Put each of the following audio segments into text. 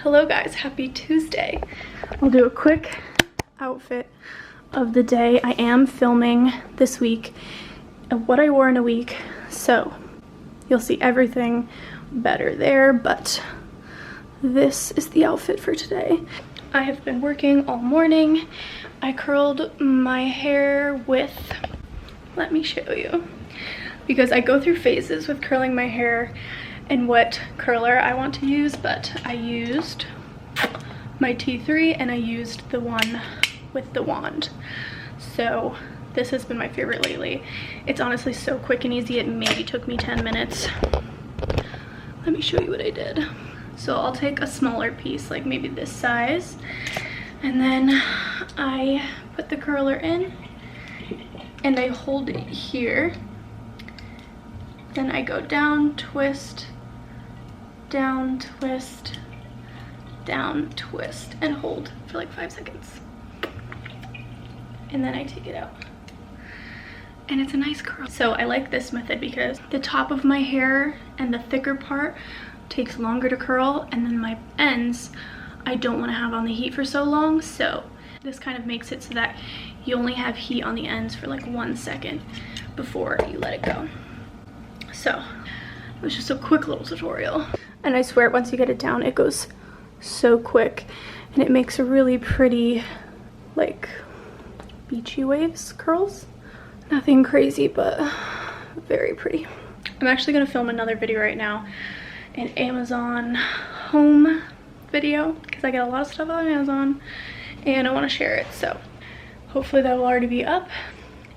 Hello guys, happy Tuesday. I'll do a quick outfit of the day. I am filming this week of what I wore in a week, so you'll see everything better there, but this is the outfit for today. I have been working all morning. I curled my hair with, let me show you, because I go through phases with curling my hair and what curler I want to use, but I used my T3 and I used the one with the wand. So this has been my favorite lately. It's honestly so quick and easy. It maybe took me 10 minutes. Let me show you what I did. So I'll take a smaller piece, like maybe this size, and then I put the curler in and I hold it here. Then I go down, twist, down, twist, down, twist, and hold for like 5 seconds. And then I take it out. And it's a nice curl. So I like this method because the top of my hair and the thicker part takes longer to curl, and then my ends I don't want to have on the heat for so long, so this kind of makes it so that you only have heat on the ends for like 1 second before you let it go. So it was just a quick little tutorial, and I swear once you get it down it goes so quick and it makes a really pretty like beachy waves curls. Nothing crazy, but very pretty. I'm actually gonna film another video right now, an Amazon home video, because I get a lot of stuff on Amazon and I want to share it, so hopefully that will already be up.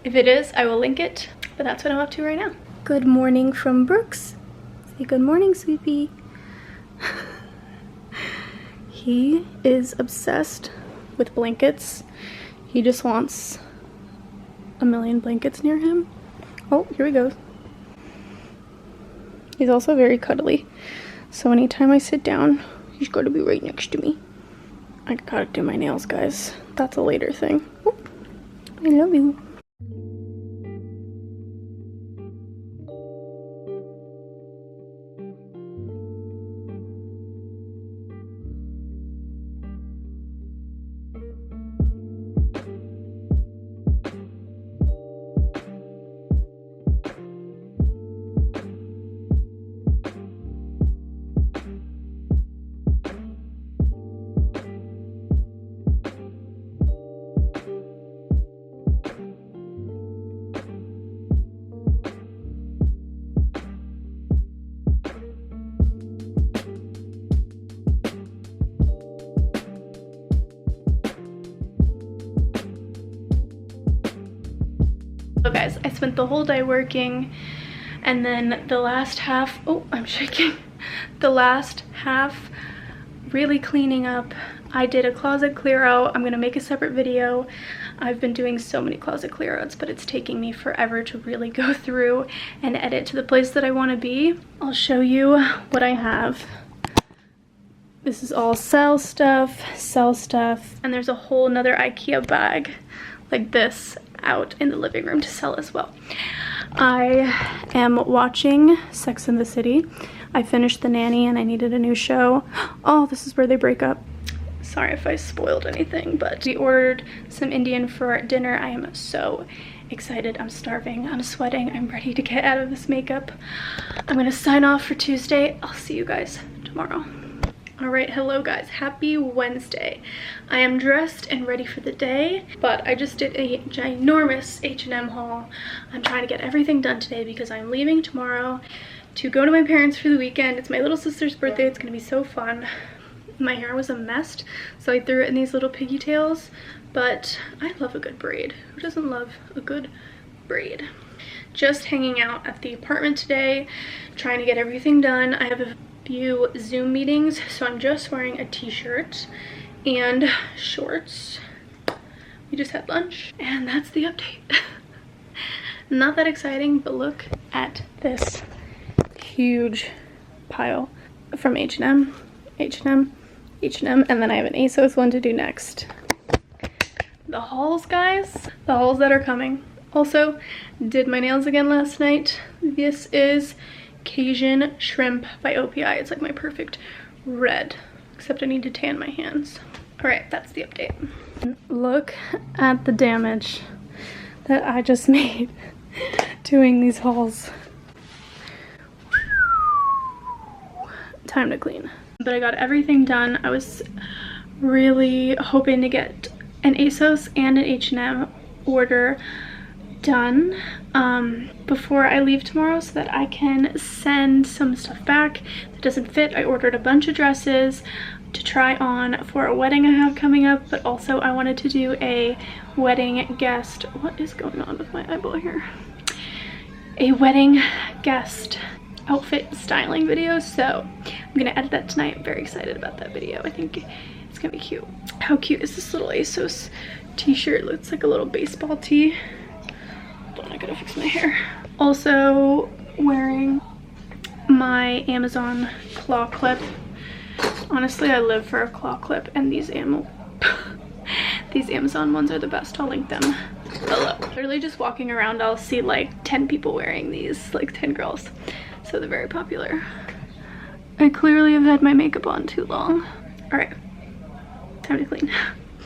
If it is, I will link it, but that's what I'm up to right now. Good morning from Brooks. Say good morning, sweetie. He is obsessed with blankets. He just wants a million blankets near him. Oh, here we go. He's also very cuddly, so anytime I sit down, he's got to be right next to me. I gotta do my nails, guys. That's a later thing. Oh, I love you. So guys, I spent the whole day working, and then the last half, oh, I'm shaking. The last half really cleaning up. I did a closet clear out. I'm gonna make a separate video. I've been doing so many closet clear outs, but it's taking me forever to really go through and edit to the place that I want to be. I'll show you what I have. This is all sell stuff, and there's a whole nother IKEA bag like this out in the living room to sell as well. I am watching Sex and the City. I finished The Nanny and I needed a new show. Oh, this is where they break up. Sorry if I spoiled anything, but we ordered some Indian for dinner. I am so excited. I'm starving. I'm sweating. I'm ready to get out of this makeup. I'm gonna sign off for Tuesday. I'll see you guys tomorrow. All right, hello guys, happy Wednesday. I am dressed and ready for the day, but I just did a ginormous H&M haul. I'm trying to get everything done today because I'm leaving tomorrow to go to my parents for the weekend. It's my little sister's birthday. It's gonna be so fun. My hair was a mess, so I threw it in these little pigtails, but I love a good braid. Who doesn't love a good braid? Just hanging out at the apartment today, trying to get everything done. I have a few Zoom meetings, so I'm just wearing a t-shirt and shorts. We just had lunch, and that's the update. Not that exciting, but look at this huge pile from H&M, and then I have an ASOS one to do next. The hauls, guys, the hauls that are coming. Also, did my nails again last night. This is Cajun Shrimp by OPI. It's like my perfect red except I need to tan my hands. All right, that's the update. Look at the damage that I just made doing these hauls. Time to clean. But I got everything done. I was really hoping to get an ASOS and an H&M order done before I leave tomorrow so that I can send some stuff back that doesn't fit. I ordered a bunch of dresses to try on for a wedding I have coming up, but also I wanted to do a wedding guest, what is going on with my eyeball here? A wedding guest outfit styling video, so I'm gonna edit that tonight. I'm very excited about that video. I think it's gonna be cute. How cute is this little ASOS t-shirt? Looks like a little baseball tee. Hold on, I gotta fix my hair. Also wearing my Amazon claw clip. Honestly, I live for a claw clip, and these Amazon ones are the best. I'll link them below. Literally just walking around, I'll see like 10 people wearing these, like 10 girls. So they're very popular. I clearly have had my makeup on too long. All right, time to clean.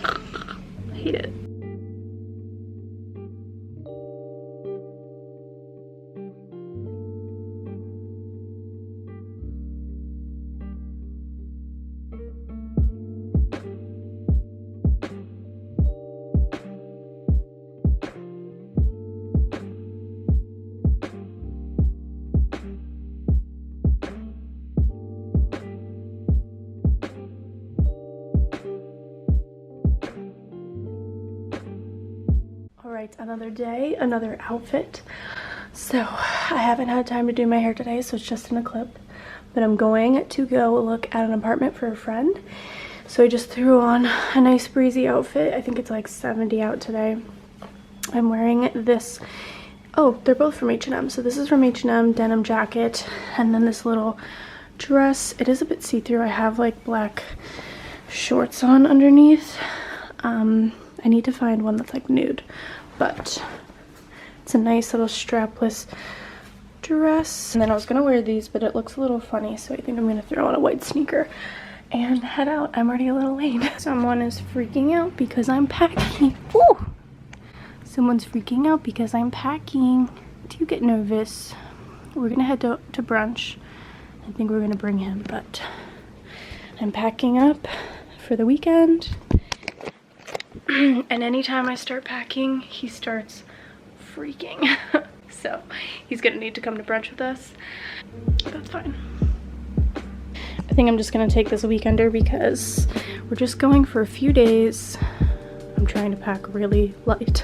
I hate it. Alright, another day, another outfit. So I haven't had time to do my hair today, so it's just in a clip. But I'm going to go look at an apartment for a friend. So I just threw on a nice breezy outfit. I think it's like 70 out today. I'm wearing this, oh, they're both from H&M. So this is from H&M, denim jacket, and then this little dress. It is a bit see-through. I have like black shorts on underneath. I need to find one that's like nude, but it's a nice little strapless dress. And then I was gonna wear these, but it looks a little funny, so I think I'm gonna throw on a white sneaker and head out. I'm already a little late. Someone is freaking out because I'm packing. Ooh! Someone's freaking out because I'm packing. Do you get nervous? We're gonna head to brunch. I think we're gonna bring him, but I'm packing up for the weekend. And anytime I start packing, he starts freaking. So he's gonna need to come to brunch with us. That's fine. I think I'm just gonna take this weekender because we're just going for a few days. I'm trying to pack really light.